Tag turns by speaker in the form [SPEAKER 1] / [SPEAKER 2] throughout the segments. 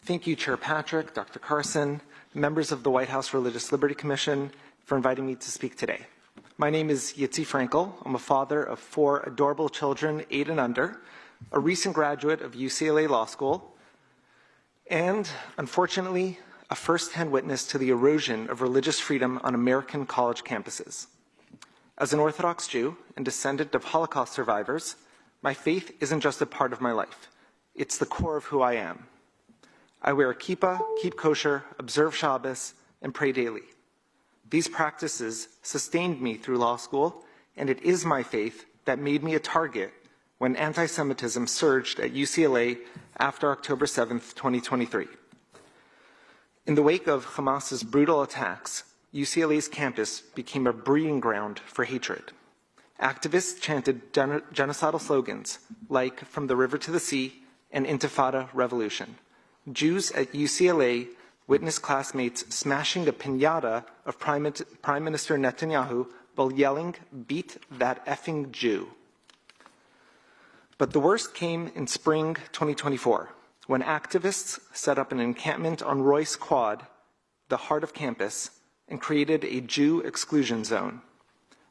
[SPEAKER 1] Thank you, Chair Patrick, Dr. Carson, members of the White House Religious Liberty Commission for inviting me to speak today. My name is Yitzchok Frankel. I'm a father of 4 adorable children, 8 and under, a recent graduate of UCLA Law School, and, unfortunately, a first-hand witness to the erosion of religious freedom on American college campuses. As an Orthodox Jew and descendant of Holocaust survivors, my faith isn't just a part of my life. It's the core of who I am. I wear a kippah, keep kosher, observe Shabbos, and pray daily. These practices sustained me through law school, and it is my faith that made me a target when anti-Semitism surged at UCLA after October 7th, 2023. In the wake of Hamas's brutal attacks, UCLA's campus became a breeding ground for hatred. Activists chanted genocidal slogans like "From the River to the Sea" and "Intifada Revolution." Jews at UCLA witnessed classmates smashing a piñata of Prime Minister Netanyahu while yelling, "Beat that effing Jew." But the worst came in spring 2024, when activists set up an encampment on Royce Quad, the heart of campus, and created a Jew exclusion zone.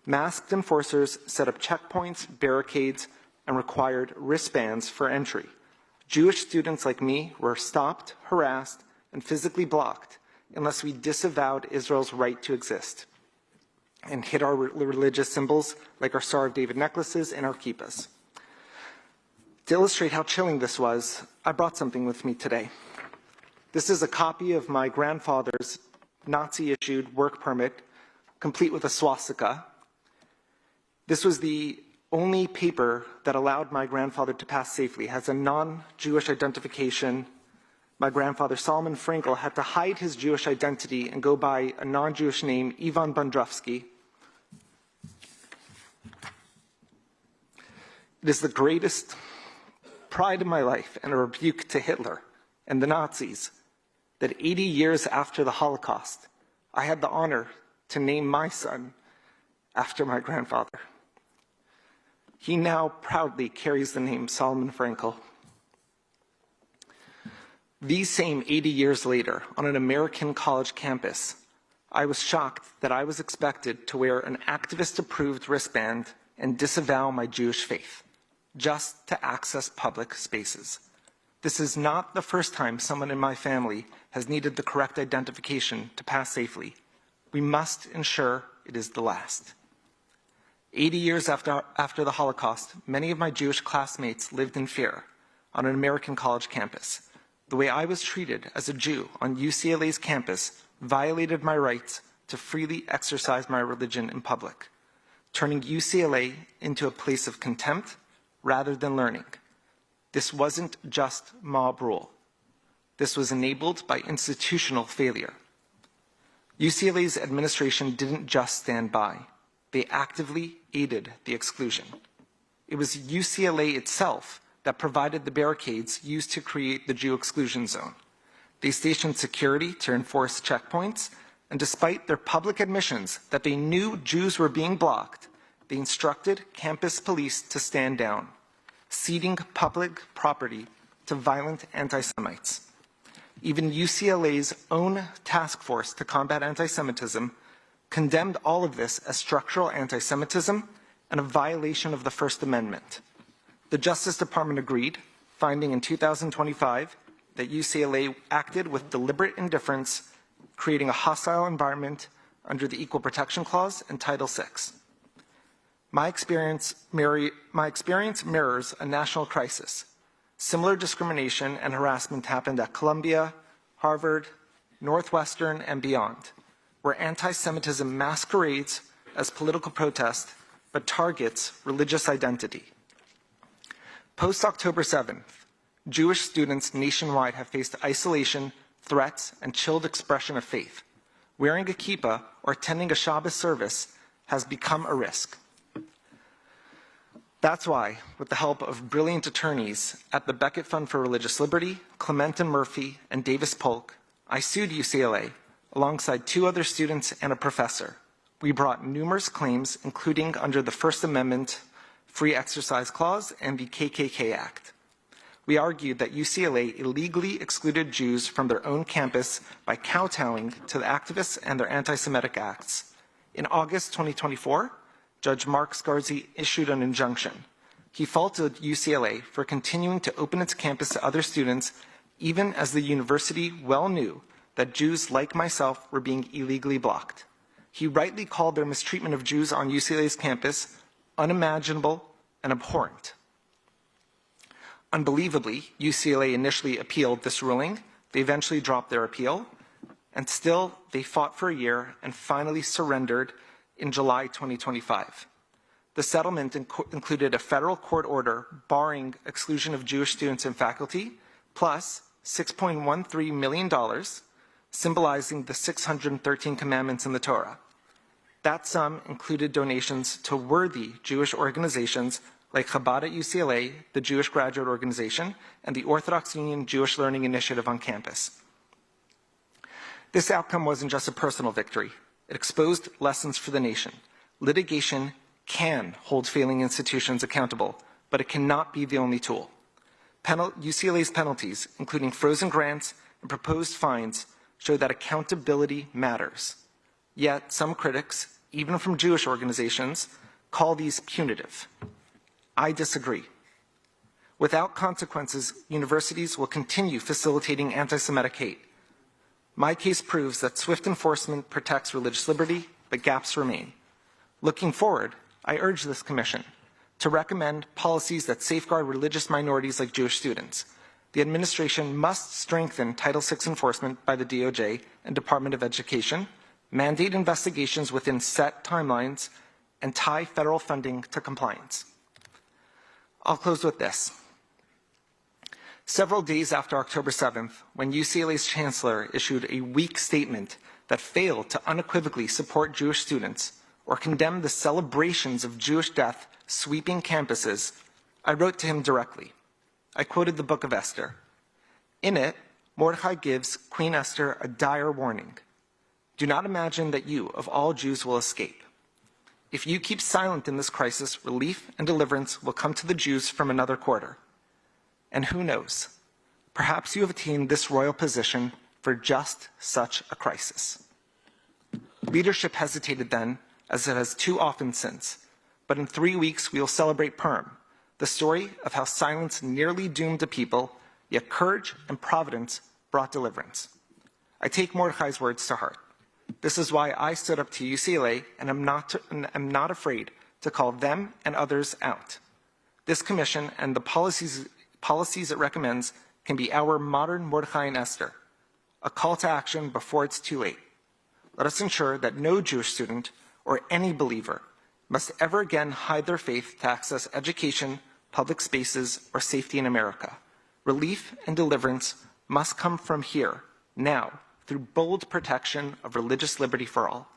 [SPEAKER 1] Masked enforcers set up checkpoints, barricades, and required wristbands for entry. Jewish students like me were stopped, harassed, and physically blocked unless we disavowed Israel's right to exist and hid our religious symbols like our Star of David necklaces and our kippahs. To illustrate how chilling this was, I brought something with me today. This is a copy of my grandfather's Nazi-issued work permit, complete with a swastika. This was the only paper that allowed my grandfather to pass safely. It has a non-Jewish identification. My grandfather, Solomon Frankel, had to hide his Jewish identity and go by a non-Jewish name, Ivan Bondrovsky. It is the greatest pride of my life and a rebuke to Hitler and the Nazis that 80 years after the Holocaust, I had the honor to name my son after my grandfather. He now proudly carries the name Solomon Frankel. These same 80 years later, on an American college campus, I was shocked that I was expected to wear an activist-approved wristband and disavow my Jewish faith, just to access public spaces. This is not the first time someone in my family has needed the correct identification to pass safely. We must ensure it is the last. 80 years after the Holocaust, many of my Jewish classmates lived in fear on an American college campus. The way I was treated as a Jew on UCLA's campus violated my rights to freely exercise my religion in public, turning UCLA into a place of contempt rather than learning. This wasn't just mob rule. This was enabled by institutional failure. UCLA's administration didn't just stand by. They actively aided the exclusion. It was UCLA itself that provided the barricades used to create the Jew exclusion zone. They stationed security to enforce checkpoints, and despite their public admissions that they knew Jews were being blocked, they instructed campus police to stand down, ceding public property to violent anti-Semites. Even UCLA's own task force to combat anti-Semitism condemned all of this as structural anti-Semitism and a violation of the First Amendment. The Justice Department agreed, finding in 2025 that UCLA acted with deliberate indifference, creating a hostile environment under the Equal Protection Clause and Title VI. My experience mirrors a national crisis. Similar discrimination and harassment happened at Columbia, Harvard, Northwestern, and beyond, where anti-Semitism masquerades as political protest but targets religious identity. Post-October 7th, Jewish students nationwide have faced isolation, threats, and chilled expression of faith. Wearing a kippah or attending a Shabbos service has become a risk. That's why, with the help of brilliant attorneys at the Beckett Fund for Religious Liberty, Clement and Murphy, and Davis Polk, I sued UCLA alongside 2 other students and a professor. We brought numerous claims, including under the First Amendment Free Exercise Clause and the KKK Act. We argued that UCLA illegally excluded Jews from their own campus by kowtowing to the activists and their anti-Semitic acts. In August 2024, Judge Mark Scarzi issued an injunction. He faulted UCLA for continuing to open its campus to other students, even as the university well knew that Jews like myself were being illegally blocked. He rightly called their mistreatment of Jews on UCLA's campus unimaginable and abhorrent. Unbelievably, UCLA initially appealed this ruling. They eventually dropped their appeal, and still they fought for a year and finally surrendered in July 2025. The settlement included a federal court order barring exclusion of Jewish students and faculty, plus $6.13 million, symbolizing the 613 commandments in the Torah. That sum included donations to worthy Jewish organizations like Chabad at UCLA, the Jewish Graduate Organization, and the Orthodox Union Jewish Learning Initiative on campus. This outcome wasn't just a personal victory. It exposed lessons for the nation. Litigation can hold failing institutions accountable, but it cannot be the only tool. UCLA's penalties, including frozen grants and proposed fines, show that accountability matters. Yet some critics, even from Jewish organizations, call these punitive. I disagree. Without consequences, universities will continue facilitating anti-Semitic hate. My case proves that swift enforcement protects religious liberty, but gaps remain. Looking forward, I urge this commission to recommend policies that safeguard religious minorities like Jewish students. The administration must strengthen Title VI enforcement by the DOJ and Department of Education, mandate investigations within set timelines, and tie federal funding to compliance. I'll close with this. Several days after October 7th, when UCLA's chancellor issued a weak statement that failed to unequivocally support Jewish students or condemn the celebrations of Jewish death sweeping campuses, I wrote to him directly. I quoted the Book of Esther. In it, Mordecai gives Queen Esther a dire warning. Do not imagine that you, of all Jews, will escape. If you keep silent in this crisis, relief and deliverance will come to the Jews from another quarter. And who knows, perhaps you have attained this royal position for just such a crisis. Leadership hesitated then, as it has too often since. But in 3 weeks, we will celebrate Purim, the story of how silence nearly doomed a people, yet courage and providence brought deliverance. I take Mordecai's words to heart. This is why I stood up to UCLA and am not afraid to call them and others out. This commission and the policies it recommends can be our modern Mordecai and Esther, a call to action before it's too late. Let us ensure that no Jewish student or any believer must ever again hide their faith to access education, public spaces, or safety in America. Relief and deliverance must come from here, now, through bold protection of religious liberty for all.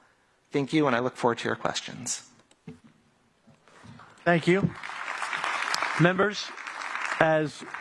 [SPEAKER 1] Thank you, and I look forward to your questions.
[SPEAKER 2] Thank you. Members, as